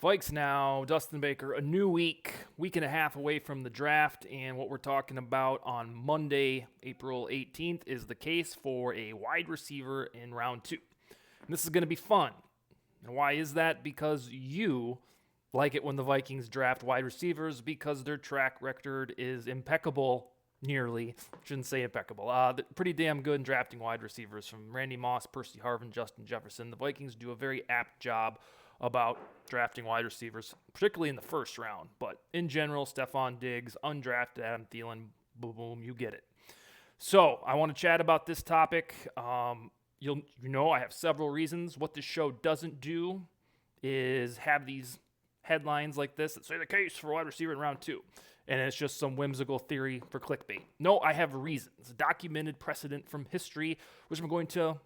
VikesNow, Dustin Baker, a new week and a half away from the draft, and what we're talking about on Monday, April 18th, is the case for a wide receiver in round 2. And this is going to be fun. And why is that? Because you like it when the Vikings draft wide receivers because their track record is impeccable, nearly. Shouldn't say impeccable. Pretty damn good in drafting wide receivers, from Randy Moss, Percy Harvin, Justin Jefferson. The Vikings do a very apt job about drafting wide receivers, particularly in the first round. But in general, Stephon Diggs, undrafted Adam Thielen, boom, boom, you get it. So I want to chat about this topic. I have several reasons. What this show doesn't do is have these headlines like this that say the case for wide receiver in round 2. And it's just some whimsical theory for clickbait. No, I have reasons, documented precedent from history, which I'm going to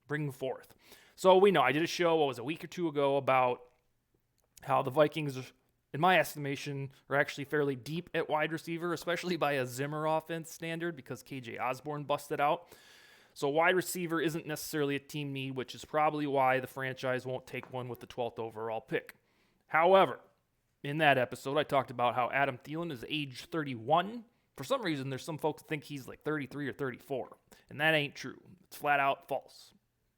bring forth. So we know, I did a show, a week or two ago, about how the Vikings, in my estimation, are actually fairly deep at wide receiver, especially by a Zimmer offense standard, because KJ Osborne busted out. So wide receiver isn't necessarily a team need, which is probably why the franchise won't take one with the 12th overall pick. However, in that episode, I talked about how Adam Thielen is age 31. For some reason, there's some folks that think he's like 33 or 34, and that ain't true. It's flat out false.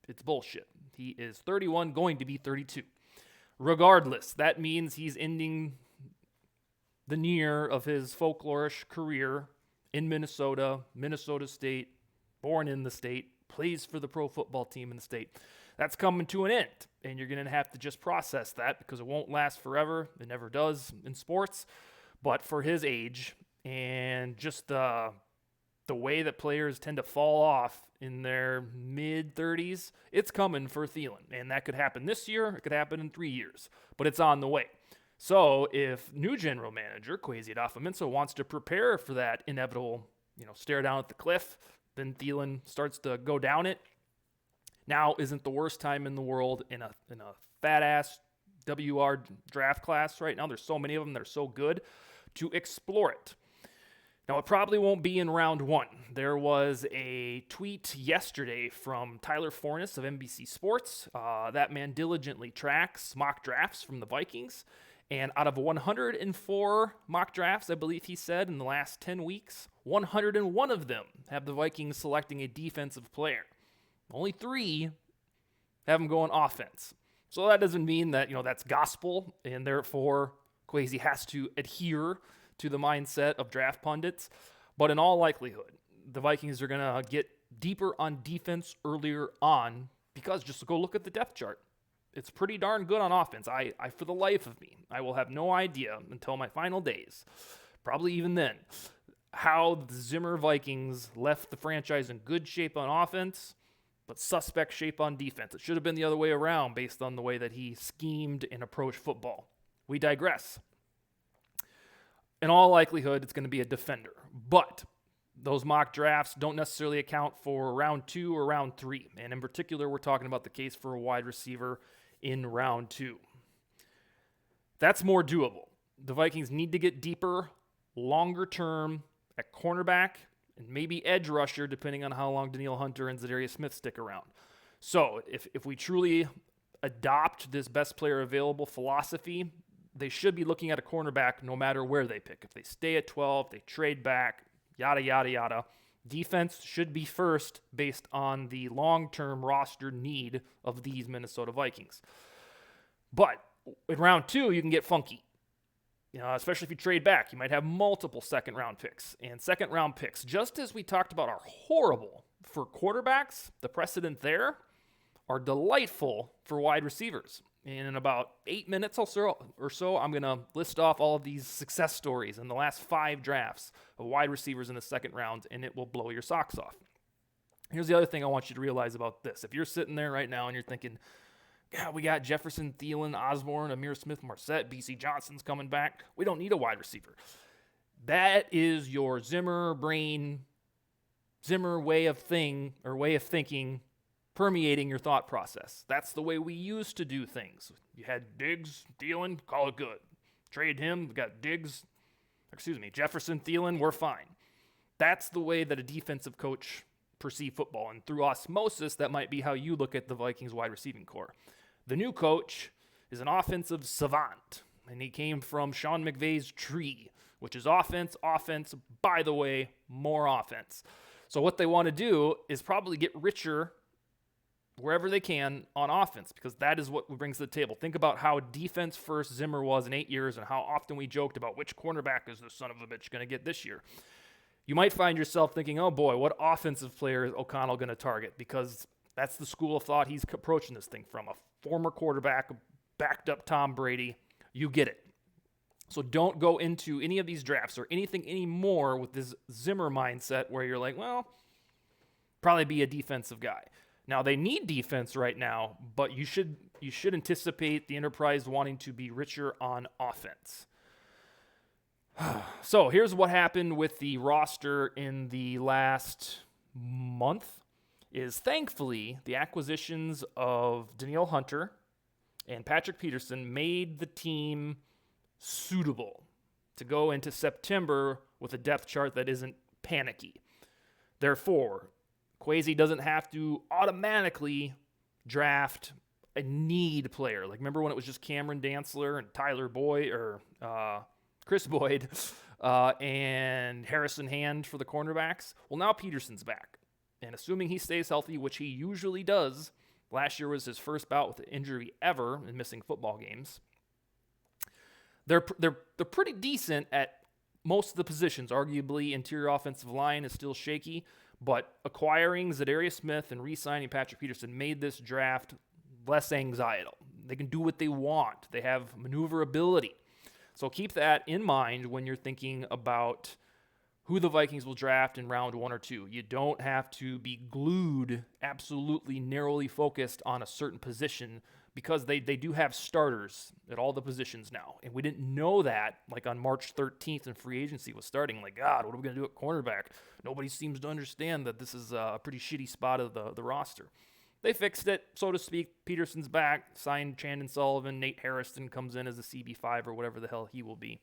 It's bullshit. He is 31, going to be 32. Regardless, that means he's ending the near of his folklorish career in Minnesota State, born in the state, plays for the pro football team in the state. That's coming to an end, and you're going to have to just process that because it won't last forever. It never does in sports. But for his age and just the way that players tend to fall off in their mid-30s, it's coming for Thielen. And that could happen this year. It could happen in 3 years. But it's on the way. So if new general manager Kwesi Adofo-Mensah wants to prepare for that inevitable, stare down at the cliff, then Thielen starts to go down it. Now isn't the worst time in the world in a fat-ass WR draft class right now. There's so many of them that are so good to explore it. Now, it probably won't be in round 1. There was a tweet yesterday from Tyler Forness of NBC Sports. That man diligently tracks mock drafts from the Vikings. And out of 104 mock drafts, I believe he said, in the last 10 weeks, 101 of them have the Vikings selecting a defensive player. Only 3 have them going offense. So that doesn't mean that, that's gospel, and therefore Kwesi has to adhere to the mindset of draft pundits. But in all likelihood, the Vikings are going to get deeper on defense earlier on, because just go look at the depth chart. It's pretty darn good on offense. I for the life of me, I will have no idea until my final days, probably even then, how the Zimmer Vikings left the franchise in good shape on offense, but suspect shape on defense. It should have been the other way around based on the way that he schemed and approached football. We digress. In all likelihood, it's going to be a defender. But those mock drafts don't necessarily account for round 2 or round 3. And in particular, we're talking about the case for a wide receiver in round 2. That's more doable. The Vikings need to get deeper, longer term at cornerback, and maybe edge rusher, depending on how long Danielle Hunter and Zadarius Smith stick around. So if we truly adopt this best player available philosophy, they should be looking at a cornerback no matter where they pick. If they stay at 12, they trade back, yada, yada, yada. Defense should be first based on the long-term roster need of these Minnesota Vikings. But in round 2, you can get funky. Especially if you trade back, you might have multiple second-round picks. And second-round picks, just as we talked about, are horrible for quarterbacks. The precedent there are delightful for wide receivers. And in about 8 minutes or so, I'm going to list off all of these success stories in the last 5 drafts of wide receivers in the second round, and it will blow your socks off. Here's the other thing I want you to realize about this. If you're sitting there right now and you're thinking, yeah, we got Jefferson, Thielen, Osborne, Amir Smith-Marset, B.C. Johnson's coming back. We don't need a wide receiver. That is your Zimmer way of thinking permeating your thought process. That's the way we used to do things. You had Diggs, Thielen, call it good. Trade him, we got Jefferson, Thielen, we're fine. That's the way that a defensive coach perceive football. And through osmosis, that might be how you look at the Vikings wide receiving core. The new coach is an offensive savant, and he came from Sean McVay's tree, which is offense, by the way, more offense. So what they want to do is probably get richer wherever they can on offense, because that is what brings to the table. Think about how defense first Zimmer was in 8 years and how often we joked about which cornerback is the son of a bitch going to get this year. You might find yourself thinking, oh boy, what offensive player is O'Connell going to target? Because that's the school of thought he's approaching this thing from. A former quarterback, backed up Tom Brady. You get it. So don't go into any of these drafts or anything anymore with this Zimmer mindset where you're like, well, probably be a defensive guy. Now, they need defense right now, but you should anticipate the enterprise wanting to be richer on offense. So here's what happened with the roster in the last month is thankfully the acquisitions of Danielle Hunter and Patrick Peterson made the team suitable to go into September with a depth chart that isn't panicky. Therefore, Kwesi doesn't have to automatically draft a need player. Like, remember when it was just Cameron Dantzler and Tyler Boyd or Chris Boyd and Harrison Hand for the cornerbacks? Well, now Peterson's back. And assuming he stays healthy, which he usually does, last year was his first bout with an injury ever and missing football games. They're pretty decent at most of the positions. Arguably, interior offensive line is still shaky, but acquiring Zadarius Smith and re-signing Patrick Peterson made this draft less anxiety. They can do what they want. They have maneuverability. So keep that in mind when you're thinking about who the Vikings will draft in round 1 or 2. You don't have to be glued, absolutely narrowly focused on a certain position, because they do have starters at all the positions now. And we didn't know that, like on March 13th when free agency was starting. Like, God, what are we going to do at cornerback? Nobody seems to understand that this is a pretty shitty spot of the roster. They fixed it, so to speak. Peterson's back, signed Chandon Sullivan. Nate Harrison comes in as a CB5 or whatever the hell he will be.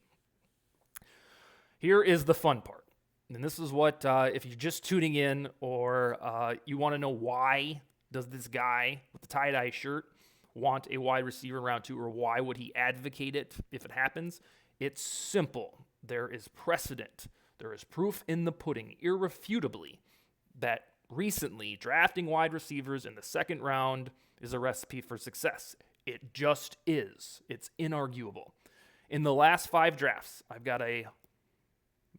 Here is the fun part. And this is what, if you're just tuning in or you want to know why does this guy with the tie-dye shirt want a wide receiver in round 2, or why would he advocate it if it happens? It's simple. There is precedent. There is proof in the pudding, irrefutably, that recently drafting wide receivers in the second round is a recipe for success. It just is. It's inarguable. In the last 5 drafts, I've got a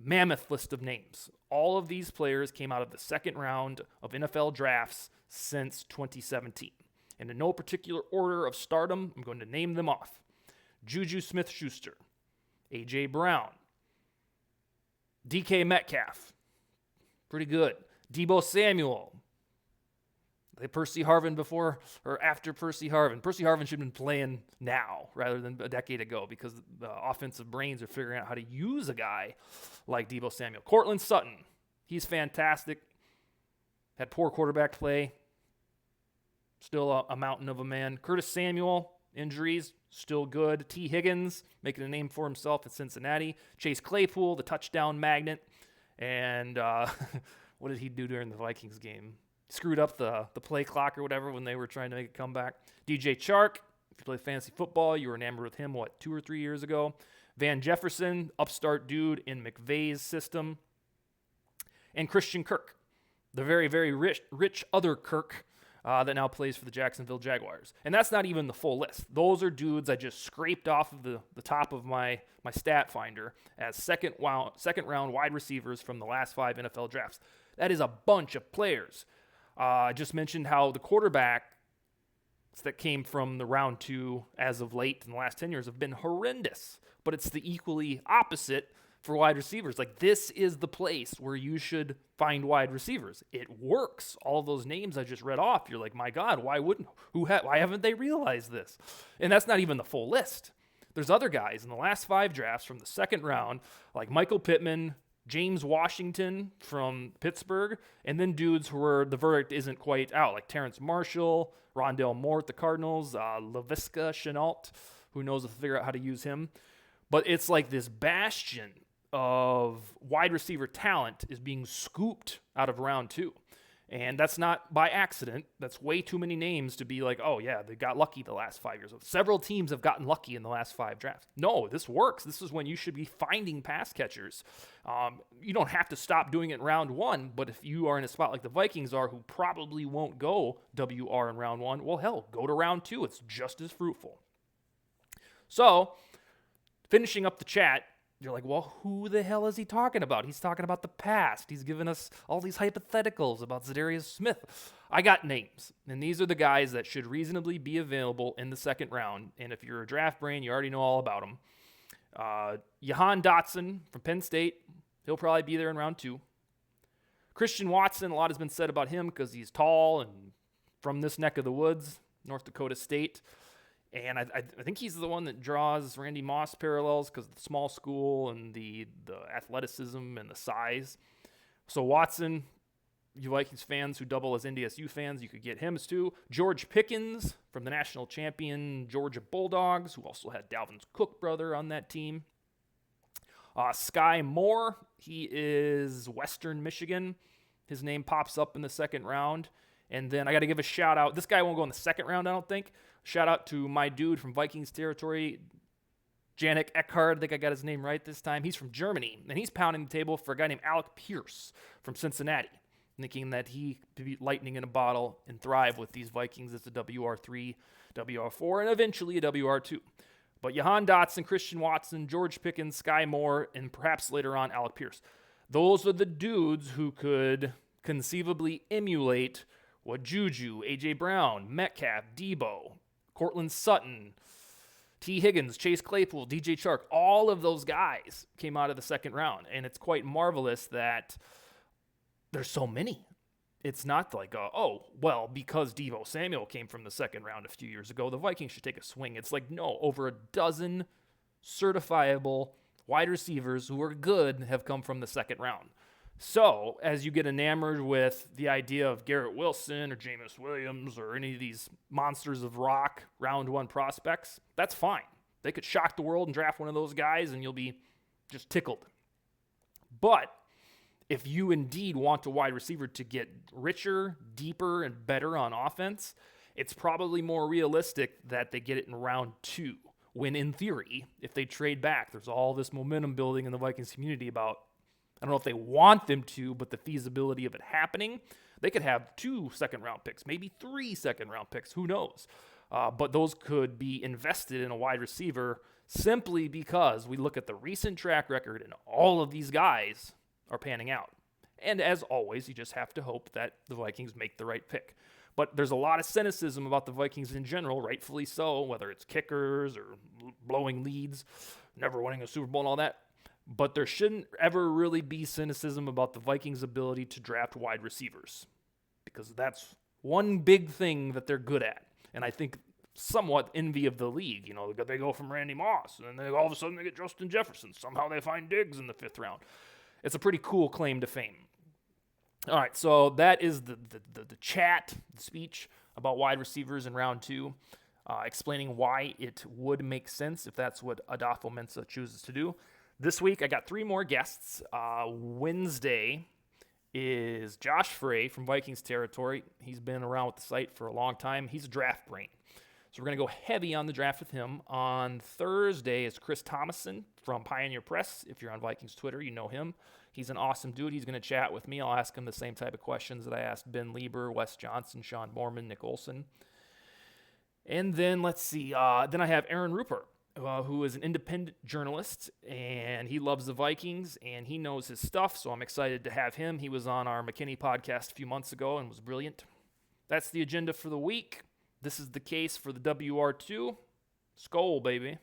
mammoth list of names. All of these players came out of the second round of NFL drafts since 2017. And in no particular order of stardom, I'm going to name them off. Juju Smith-Schuster, A.J. Brown, DK Metcalf, pretty good. Deebo Samuel, Percy Harvin before or after Percy Harvin. Percy Harvin should have been playing now rather than a decade ago, because the offensive brains are figuring out how to use a guy like Deebo Samuel. Cortland Sutton, he's fantastic. Had poor quarterback play. Still a mountain of a man. Curtis Samuel, injuries, still good. T. Higgins, making a name for himself at Cincinnati. Chase Claypool, the touchdown magnet. And what did he do during the Vikings game? Screwed up the play clock or whatever when they were trying to make a comeback. DJ Chark, if you play fantasy football, you were enamored with him, 2 or 3 years ago. Van Jefferson, upstart dude in McVay's system. And Christian Kirk, the very, very rich other Kirk, that now plays for the Jacksonville Jaguars. And that's not even the full list. Those are dudes I just scraped off of the top of my stat finder as second round wide receivers from the last 5 NFL drafts. That is a bunch of players. I just mentioned how the quarterbacks that came from the round 2 as of late in the last 10 years have been horrendous. But it's the equally opposite for wide receivers. Like, this is the place where you should find wide receivers. It works. All of those names I just read off, you're like, my God, why haven't they realized this? And that's not even the full list. There's other guys in the last 5 drafts from the second round, like Michael Pittman, James Washington from Pittsburgh, and then dudes where the verdict isn't quite out, like Terrence Marshall, Rondale Moore at the Cardinals, Laviska Shenault, who knows if to figure out how to use him. But it's like this bastion of wide receiver talent is being scooped out of round 2. And that's not by accident. That's way too many names to be like, oh, yeah, they got lucky the last 5 years. Several teams have gotten lucky in the last 5 drafts. No, this works. This is when you should be finding pass catchers. You don't have to stop doing it in round 1, but if you are in a spot like the Vikings are, who probably won't go WR in round 1, well, hell, go to round 2. It's just as fruitful. So, finishing up the chat, you're like, well, who the hell is he talking about? He's talking about the past. He's giving us all these hypotheticals about Zadarius Smith. I got names, and these are the guys that should reasonably be available in the second round. And if you're a draft brain, you already know all about them. Jahan Dotson from Penn State, he'll probably be there in round 2. Christian Watson, a lot has been said about him because he's tall and from this neck of the woods, North Dakota State. And I think he's the one that draws Randy Moss parallels because of the small school and the athleticism and the size. So Watson, you Vikings fans who double as NDSU fans, you could get him as too. George Pickens from the national champion Georgia Bulldogs, who also had Dalvin's Cook brother on that team. Sky Moore, he is Western Michigan. His name pops up in the second round. And then I got to give a shout out. This guy won't go in the second round, I don't think. Shout out to my dude from Vikings territory, Janik Eckhard. I think I got his name right this time. He's from Germany, and he's pounding the table for a guy named Alec Pierce from Cincinnati, thinking that he could be lightning in a bottle and thrive with these Vikings as a WR3, WR4, and eventually a WR2. But Jahan Dotson, Christian Watson, George Pickens, Sky Moore, and perhaps later on Alec Pierce. Those are the dudes who could conceivably emulate what Juju, A.J. Brown, Metcalf, Debo, Cortland Sutton, T. Higgins, Chase Claypool, DJ Chark, all of those guys came out of the second round. And it's quite marvelous that there's so many. It's not like, because Deebo Samuel came from the second round a few years ago, the Vikings should take a swing. It's like, no, over a dozen certifiable wide receivers who are good have come from the second round. So, as you get enamored with the idea of Garrett Wilson or Jameis Williams or any of these monsters of rock round 1 prospects, that's fine. They could shock the world and draft one of those guys and you'll be just tickled. But if you indeed want a wide receiver to get richer, deeper, and better on offense, it's probably more realistic that they get it in round 2. When in theory, if they trade back, there's all this momentum building in the Vikings community about, I don't know if they want them to, but the feasibility of it happening. They could have 2 second-round picks, maybe 3 second-round picks. Who knows? But those could be invested in a wide receiver simply because we look at the recent track record and all of these guys are panning out. And as always, you just have to hope that the Vikings make the right pick. But there's a lot of cynicism about the Vikings in general, rightfully so, whether it's kickers or blowing leads, never winning a Super Bowl and all that. But there shouldn't ever really be cynicism about the Vikings' ability to draft wide receivers, because that's one big thing that they're good at. And I think somewhat envy of the league. You know, they go from Randy Moss, and then all of a sudden they get Justin Jefferson. Somehow they find Diggs in the 5th round. It's a pretty cool claim to fame. All right, so that is the chat, the speech about wide receivers in round 2, explaining why it would make sense if that's what Adolfo-Mensah chooses to do. This week, I got 3 more guests. Wednesday is Josh Frey from Vikings territory. He's been around with the site for a long time. He's a draft brain. So we're going to go heavy on the draft with him. On Thursday is Chris Thomason from Pioneer Press. If you're on Vikings Twitter, you know him. He's an awesome dude. He's going to chat with me. I'll ask him the same type of questions that I asked Ben Lieber, Wes Johnson, Sean Mormon, Nick Olson. And then, let's see. Then I have Aaron Rupert, who is an independent journalist, and he loves the Vikings, and he knows his stuff, so I'm excited to have him. He was on our McKinney podcast a few months ago and was brilliant. That's the agenda for the week. This is the case for the WR2. Skol, baby.